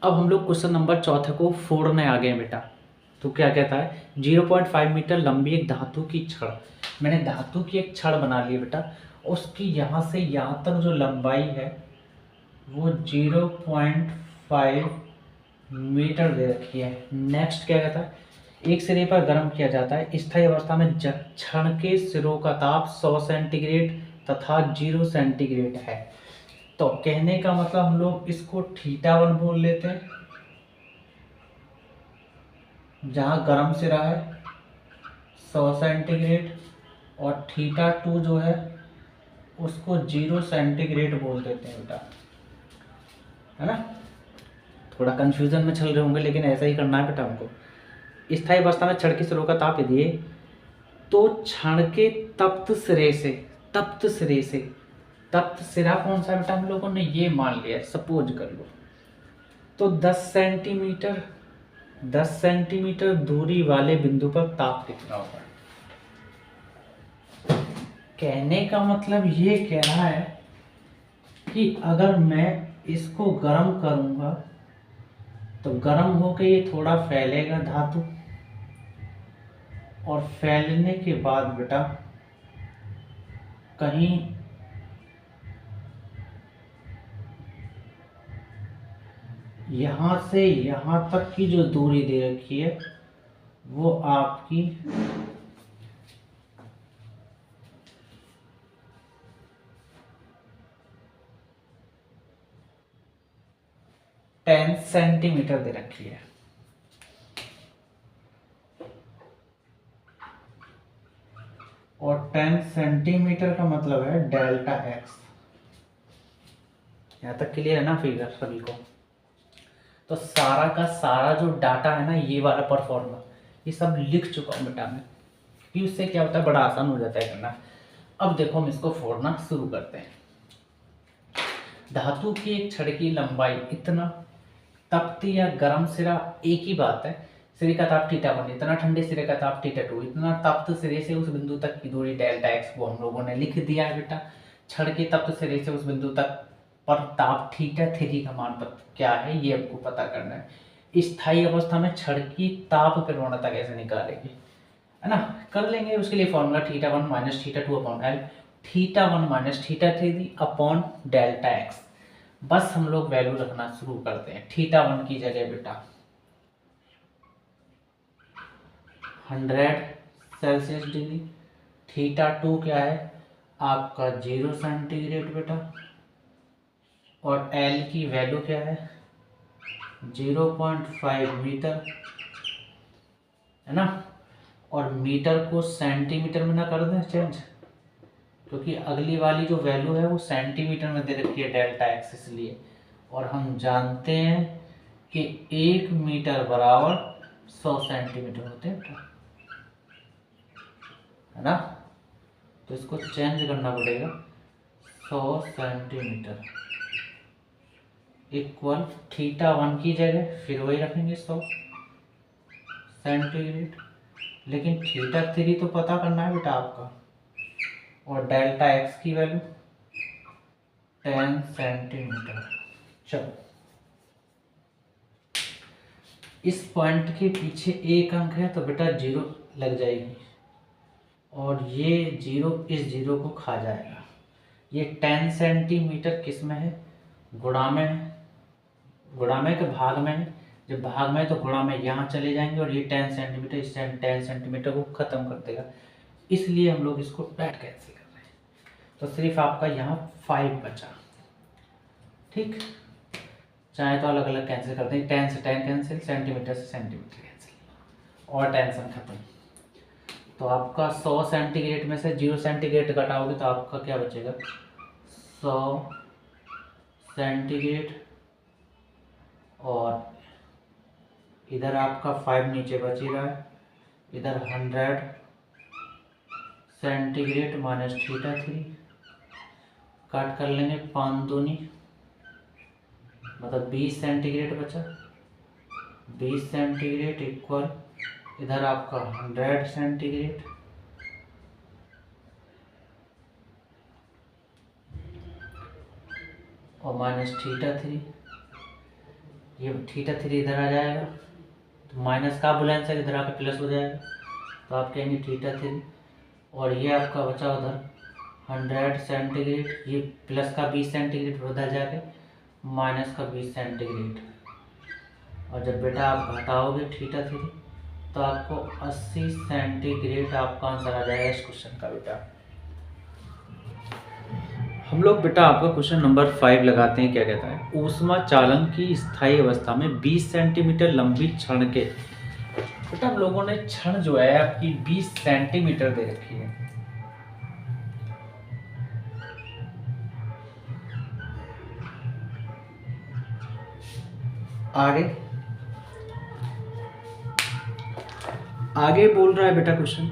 अब हम लोग क्वेश्चन नंबर चौथे को फोड़ने आ गए हैं बेटा। तो क्या कहता है, 0.5 मीटर लंबी एक धातु की छड़। मैंने धातु की एक छड़ बना ली बेटा, उसकी यहाँ से यहाँ तक जो लंबाई है वो 0.5 मीटर दे रखी है। नेक्स्ट क्या कहता है, एक सिरे पर गर्म किया जाता है। स्थायी अवस्था में छड़ के सिरों का ताप 100 सेंटीग्रेड तथा 0 सेंटीग्रेड है। तो कहने का मतलब हम लोग इसको θ1 बोल लेते हैं, जहाँ गर्म सिरा है 100 सेंटीग्रेड, और θ2 जो है उसको 0 सेंटीग्रेड बोल देते हैं बेटा, है ना। थोड़ा कंफ्यूजन में चल रहे होंगे, लेकिन ऐसा ही करना है बेटा हमको। स्थायी अवस्था में छड़ के सिरों का ताप यदि है तो क्षण के तप्त सिरे से, तप्त सिरे से, तप्त सिरा कौन सा बेटा, हम लोगों ने ये मान लिया, सपोज कर लो। तो 10 सेंटीमीटर दूरी वाले बिंदु पर ताप कितना होगा। कहने का मतलब ये कह रहा है कि अगर मैं इसको गर्म करूंगा तो गर्म होकर ये थोड़ा फैलेगा धातु, और फैलने के बाद बेटा कहीं यहाँ से यहाँ तक की जो दूरी दे रखी है वो आपकी 10 सेंटीमीटर दे रखी है। और 10 सेंटीमीटर का मतलब है डेल्टा एक्स। यहाँ तक क्लियर है ना फिगर सभी को। तो सारा का सारा जो डाटा है ना, ये वाला परफॉर्मा, ये सब लिख चुका हूँ बेटा मैं, कि उससे क्या होता है, बड़ा आसान हो जाता है करना। अब देखो हम इसको फोड़ना शुरू करते हैं। धातु की एक छड़ की लंबाई इतना, तपती या गर्म सिरा एक ही बात है, सिरे का ताप θ1, इतना ठंडे सिरे का ताप θ2, इतना तप्त सिरे से उस बिंदु तक की दूरी डेल्टा एक्स, वो हम लोगों ने लिख दिया है बेटा। छड़ के तप्त सिरे से उस बिंदु तक पर ताप θ3 का मान क्या है, ये आपको पता करना है। स्थायी अवस्था में छड़ की ताप प्रवणता कैसे निकालेंगे, है ना, कर लेंगे। उसके लिए formula θ1 minus θ2 upon L, θ1 minus θ3 upon delta x. बस हम लोग वैल्यू रखना शुरू करते हैं। θ1 की जगह बेटा 100 सेल्सियस डिग्री, θ2 क्या है आपका 0 सेंटीग्रेड बेटा, और L की वैल्यू क्या है 0.5 मीटर, है ना। और मीटर को सेंटीमीटर में ना कर दें चेंज, क्योंकि अगली वाली जो वैल्यू है वो सेंटीमीटर में दे रखी है डेल्टा एक्स, इसलिए। और हम जानते हैं कि 1 मीटर बराबर 100 सेंटीमीटर होते हैं, है ना। तो इसको चेंज करना पड़ेगा, 100 सेंटीमीटर इक्वल θ1 की जगह फिर वही रखेंगे 100 सेंटीग्रेड, लेकिन θ3 तो पता करना है बेटा आपका, और डेल्टा एक्स की वैल्यू 10 सेंटीमीटर। चलो, इस पॉइंट के पीछे एक अंक है तो बेटा 0 लग जाएगी, और ये 0 इस 0 को खा जाएगा। ये 10 सेंटीमीटर किस में है, गुणा में है, गुणा में के भाग में है। जब भाग में है तो गुणा में यहाँ चले जाएंगे, और ये 10 सेंटीमीटर इस 10 सेंटीमीटर को खत्म कर देगा, इसलिए हम लोग इसको डायरेक्ट कैंसिल कर रहे हैं। तो सिर्फ आपका यहाँ 5 बचा, ठीक। चाहे तो अलग अलग कैंसिल करते हैं, 10 से 10 कैंसिल, सेंटीमीटर से सेंटीमीटर कैंसिल, और टेंशन खत्म। तो आपका 100 सेंटीग्रेड में से 0 सेंटीग्रेड घटाओगे तो आपका क्या बचेगा 100 सेंटीग्रेड, और इधर आपका 5 नीचे बच ही रहा है, इधर 100 सेंटीग्रेड माइनस θ3, काट कर लेंगे 5 दूनी मतलब 20 सेंटीग्रेड बचा, 20 सेंटीग्रेड इक्वल इधर आपका 100 सेंटीग्रेड, और माइनस θ3, ये थीटा थ्री इधर आ जाएगा, तो माइनस का बुलेंस है, इधर आके प्लस हो जाएगा, तो आप कहेंगे थीटा थ्री। और ये आपका बचा उधर 100 सेंटीग्रेड, ये प्लस का 20 सेंटीग्रेड बदल जाके माइनस का 20 सेंटीग्रेड। और जब बेटा आप घटाओगे थीटा थ्री तो आपको 80 सेंटीग्रेड आपका आंसर आ जाएगा इस क्वेश्चन का। बेटा हम लोग बेटा आपका क्वेश्चन नंबर 5 लगाते हैं। क्या कहता है, ऊष्मा चालन की स्थायी अवस्था में 20 सेंटीमीटर लंबी क्षण के, बेटा हम लोगों ने क्षण जो है आपकी 20 सेंटीमीटर दे रखी है। आगे बोल रहा है बेटा क्वेश्चन,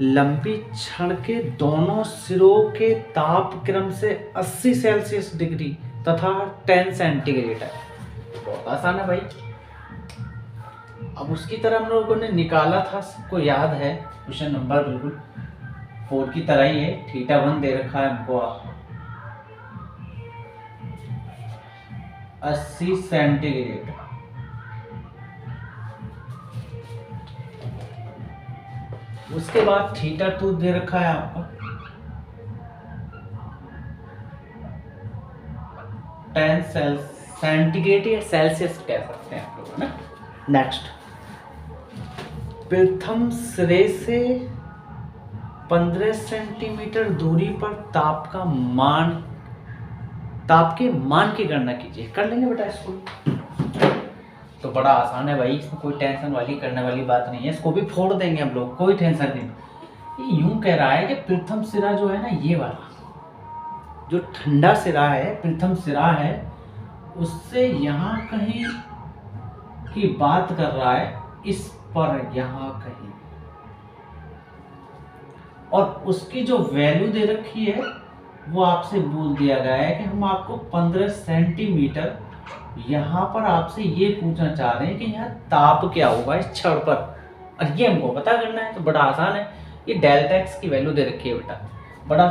लंबी क्षण के दोनों सिरों के ताप क्रम से 80 सेल्सियस डिग्री तथा 10 सेंटीग्रेड है। बहुत आसान है भाई। अब उसकी तरह हम लोगों ने निकाला था, सबको याद है, क्वेश्चन नंबर बिल्कुल 4 की तरह ही है। थीटा 1 दे रखा है हमको 80 सेंटीग्रेड, उसके बाद थीटा 2 दे रखा है आपका 10 सेंटीग्रेड या सेल्सियस कह सकते हैं आप लोग, है ना। नेक्स्ट, प्रथम सिरे से 15 सेंटीमीटर दूरी पर ताप के मान की गणना कीजिए। कर लेंगे बेटा इसको, तो बड़ा आसान है भाई, इसमें कोई टेंशन वाली करने वाली बात नहीं है। इसको भी फोड़ देंगे हम लोग, कोई टेंशन नहीं। ये यूं कह रहा है कि प्रथम सिरा जो है ना, ये वाला जो ठंडा सिरा है, प्रथम सिरा है, उससे यहाँ कहीं की बात कर रहा है, इस पर यहाँ कहीं, और उसकी जो वैल्यू दे रखी है वो आपसे बोल दिया गया है कि हम आपको 15 सेंटीमीटर, यहाँ पर आपसे ये पूछना चाह रहे हैं कि यहाँ ताप क्या होगा इस क्षण पर, और ये हमको पता करना है। तो बड़ा आसान है, ये डेल्टा एक्स की वैल्यू दे रखी है बेटा, बड़ा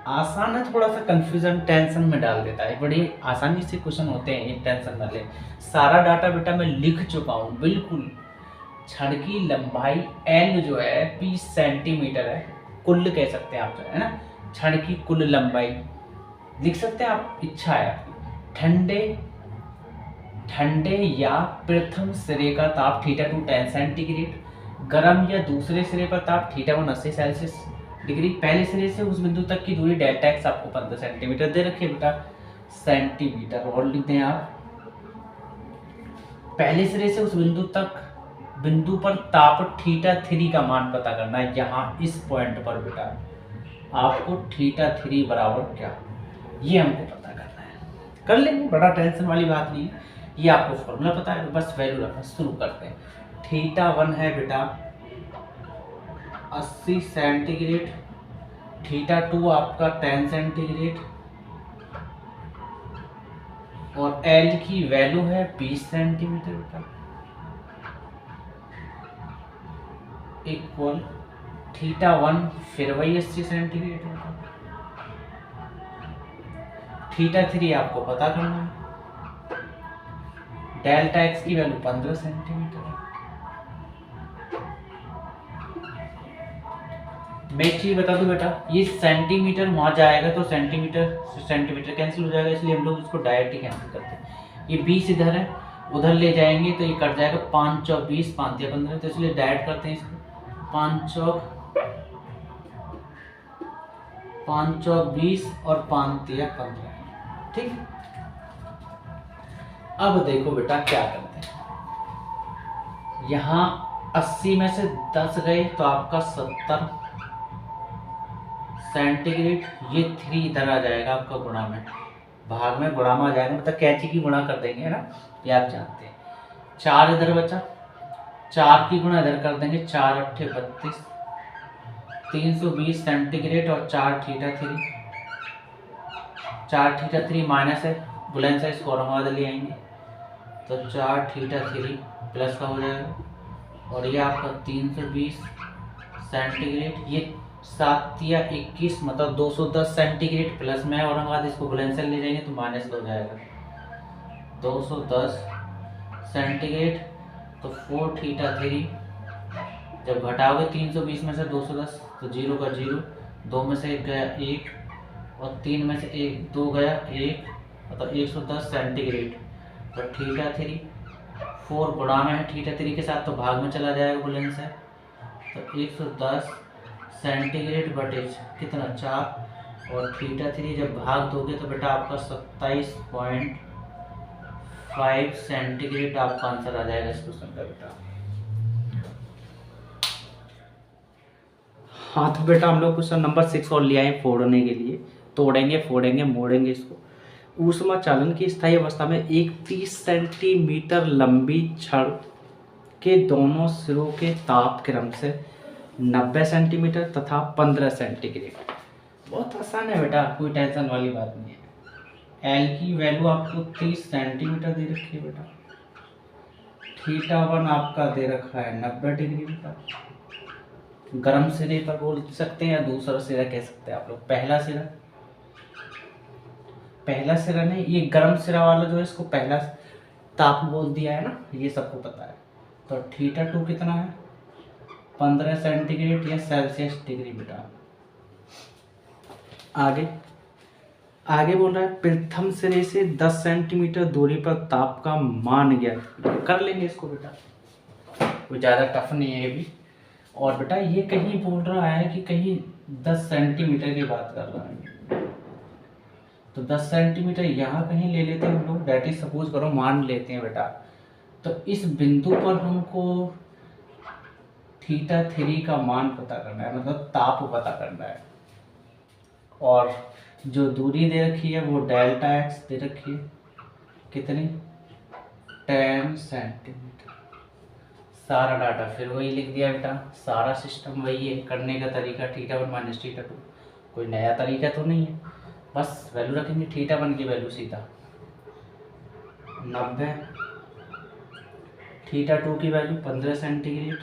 आसान है। थोड़ा सा कंफ्यूजन टेंशन में डाल देता है, बड़ी आसानी से क्वेश्चन होते हैं, ये टेंशन ना ले। सारा डाटा बेटा मैं लिख चुका हूँ बिल्कुल। क्षण की लंबाई एल जो है 20 सेंटीमीटर है, कुल कह सकते हैं आप, जो है ना, क्षण की कुल लंबाई लिख सकते हैं आप, इच्छा है आपकी। ठंडे या प्रथम सिरे का ताप थीटा 2 10 सेंटीग्रेड, गर्म या दूसरे सिरे पर ताप थीटा 1 80 सेल्सियस डिग्री। पहले सिरे से उस बिंदु तक की दूरी डेल्टा एक्स आपको 15 सेंटीमीटर दे रखी है बेटा, सेंटीमीटर और लिख दें आप। पहले सिरे से उस बिंदु पर ताप थीटा 3 का मान पता करना है। यहाँ इस पॉइंट पर बेटा आपको थीटा 3 बराबर क्या, ये हमको पता करना है। कर लेंगे, बड़ा टेंशन वाली बात नहीं है, ये आपको फॉर्मूला पता है, बस वैल्यू रखना शुरू करते हैं। थीटा 1 है बेटा 80 सेंटीग्रेड, थीटा 2 आपका 10 सेंटीग्रेड, और एल की वैल्यू है 20 सेंटीमीटर बेटा, इक्वल थीटा 1 फिर वही 80 सेंटीग्रेड होगा। थीटा 3 आपको पता करना है, डेल्टा एक्स की वैल्यू 15 सेंटीमीटर है। मैं एक चीज बता दूं बेटा, ये सेंटीमीटर वहां जाएगा तो सेंटीमीटर कैंसिल हो जाएगा, इसलिए हम लोग इसको डायरेक्ट ही कैंसिल करते हैं। ये 20 इधर है, उधर ले जाएंगे तो ये कट जाएगा, 5 चौक 20, 5 या 15, तो इसलिए डायरेक्ट करते हैं इसको। 5 चौक 20 और 5 या 15, ठीक। अब देखो बेटा क्या करते हैं, यहाँ 80 में से 10 गए तो आपका 70 सेंटीग्रेड, ये 3 इधर आ जाएगा आपका गुणा में, भाग में गुणा में आ जाएगा, मतलब कैंची की गुणा कर देंगे, है ना, ये आप जानते हैं। 4 इधर बचा, 4 की गुणा इधर कर देंगे, 4 अट्ठे 32, 320 सेंटीग्रेड और 4 थीटा 3, 4 थीटा 3 माइनस है, बुलेंस है, इसको और ले आएंगे तो 4 थीटा 3 प्लस का हो जाएगा, और ये आपका 320 सेंटीग्रेड, ये 7 या 21 मतलब 210 सेंटीग्रेड प्लस में, और हम इसको बुलेंस ले जाएंगे तो माइनस का हो जाएगा। 210 सेंटीग्रेड, तो 4 थीटा 3, जब घटाओगे 320 में से 210 तो 0 का 0, 2 में से 1 गया 1, और 3 में से 1 2 गया 1, मतलब 110 सेंटीग्रेड। तो थीटा 3 4 गुणा में है थीटा 3 के साथ, तो भाग में चला जाएगा बुलेंस है, तो 110 सेंटीग्रेड बटे कितना 4, और थीटा 3 जब भाग दोगे तो बेटा आपका 27.5 सेंटीग्रेड आपका आंसर आ जाएगा इस क्वेश्चन का बेटा। हाँ तो बेटा हम लोग क्वेश्चन नंबर 6 और ले आए फोड़ने के लिए। तोड़ेंगे, फोड़ेंगे, मोड़ेंगे इसको। ऊष्मा चालन की स्थायी अवस्था में एक 30 सेंटीमीटर लंबी छड़ के दोनों सिरों के ताप क्रम से 90 सेंटीमीटर तथा 15 सेंटीग्रेड। बहुत आसान है बेटा, कोई टेंशन वाली बात नहीं है। एल की वैल्यू आपको 30 सेंटीमीटर दे रखी है बेटा। थीटा 1 आपका दे रखा है 90 डिग्री बेटा। गर्म सिरे पर बोल सकते हैं या दूसरा सिरा कह सकते हैं आप लोग। पहला सिरा नहीं, ये गर्म सिरा वाला जो है इसको पहला ताप बोल दिया है ना, ये सबको पता है। तो थीटा 2 कितना है 15 सेंटीग्रेड या सेल्सियस डिग्री बेटा। आगे बोल रहा है प्रथम सिरे से 10 सेंटीमीटर दूरी पर ताप का मान ज्ञात कर लेंगे इसको बेटा, कोई ज़्यादा टफ नहीं है ये भी। और बेटा ये कहीं बोल रहा है कि कहीं 10 सेंटीमीटर की बात कर रहा है, तो 10 सेंटीमीटर यहाँ कहीं ले लेते हैं हम लोग। डेट इज सपोज करो मान लेते हैं बेटा, तो इस बिंदु पर हमको थीटा 3 का मान पता करना है, मतलब ताप पता करना है। और जो दूरी दे रखी है वो डेल्टा एक्स दे रखी है, कितनी 10 सेंटीमीटर। सारा डाटा फिर वही लिख दिया बेटा, सारा सिस्टम वही है, करने का तरीका थीटा 1 माइनस थीटा 2, कोई नया तरीका तो नहीं है। बस वैल्यू रखेंगे, थीटा 1 की वैल्यू सीधा 90, थीटा 2 की वैल्यू 15 सेंटीग्रेड,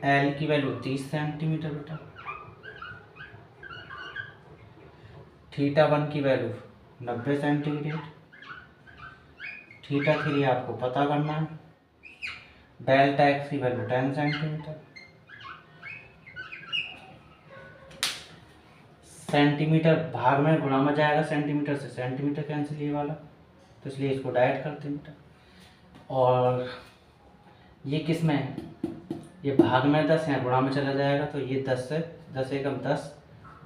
एल की वैल्यू 30 सेंटीमीटर बेटा, थीटा 1 की वैल्यू 90 सेंटीग्रेड, थीटा 3 आपको पता करना है, डेल्टा एक्स की वैल्यू 10 सेंटीमीटर। सेंटीमीटर भाग में गुणा में जाएगा, सेंटीमीटर से सेंटीमीटर कैंसिल ये वाला, तो इसलिए इसको डायरेक्ट करते हैं बेटा। और ये किस में है, ये भाग में 10 है, गुणा में चला जाएगा, तो ये 10 से 10 एकम 10,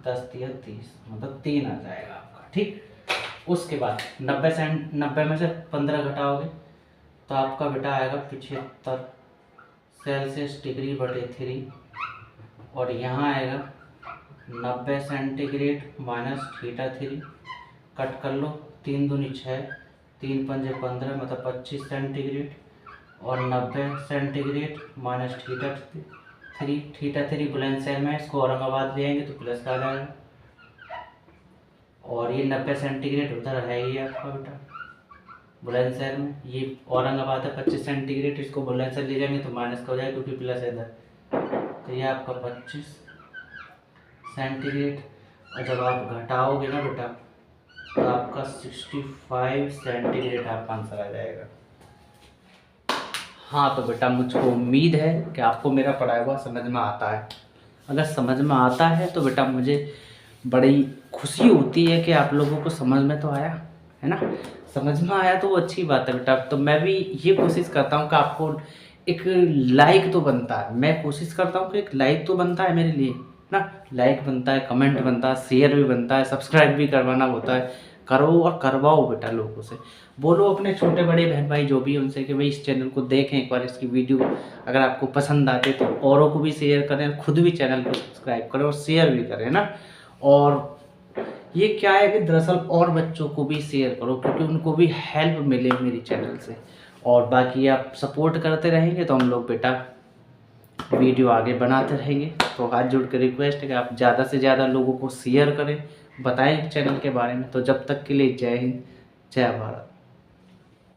10 3 30, मतलब 3 आ जाएगा आपका। ठीक, उसके बाद 90 में से 15 घटाओगे तो आपका बेटा आएगा 75 सेल्सियस डिग्री बटे 3, और यहाँ आएगा 90 सेंटीग्रेड माइनस थीटा 3, कट कर लो, 3 दूनी 6, 3 पंजे 15, मतलब 25 सेंटीग्रेड, और 90 centigrade minus theta 3, theta 3 Bulandshahr में, इसको औरंगाबाद ले आएंगे तो प्लस का आ जाएगा, और ये 90 सेंटीग्रेड उधर है ही आपका बेटा बुलंदशहर में, ये औरंगाबाद है 25 सेंटीग्रेड, इसको बुलंदशहर ले जाएंगे तो माइनस का हो जाएगा क्योंकि प्लस है इधर, तो ये आपका 25 सेंटीग्रेड। और जब आप घटाओगे ना बेटा तो आपका 65 सेंटीग्रेड आपका आंसर आ जाएगा। हाँ तो बेटा मुझको उम्मीद है कि आपको मेरा पढ़ाया हुआ समझ में आता है। अगर समझ में आता है तो बेटा मुझे बड़ी खुशी होती है कि आप लोगों को समझ में तो आया है ना। समझ में आया तो वो अच्छी बात है बेटा। तो मैं भी ये कोशिश करता हूँ कि आपको एक लाइक तो बनता है, मैं कोशिश करता हूँ कि एक लाइक तो बनता है मेरे लिए ना, लाइक बनता है, कमेंट बनता है, शेयर भी बनता है, सब्सक्राइब भी करवाना होता है। करो और करवाओ बेटा, लोगों से बोलो, अपने छोटे बड़े बहन भाई जो भी उनसे कि भाई इस चैनल को देखें एक बार, इसकी वीडियो अगर आपको पसंद आते तो औरों को भी शेयर करें, खुद भी चैनल को सब्सक्राइब करें और शेयर भी करें ना। और ये क्या है कि दरअसल और बच्चों को भी शेयर करो क्योंकि उनको भी हेल्प मिले मेरी चैनल से। और बाकी आप सपोर्ट करते रहेंगे तो हम लोग बेटा वीडियो आगे बनाते रहेंगे। तो हाथ जोड़ के रिक्वेस्ट है कि आप ज़्यादा से ज़्यादा लोगों को शेयर करें, बताएं चैनल के बारे में। तो जब तक के लिए जय हिंद, जय भारत।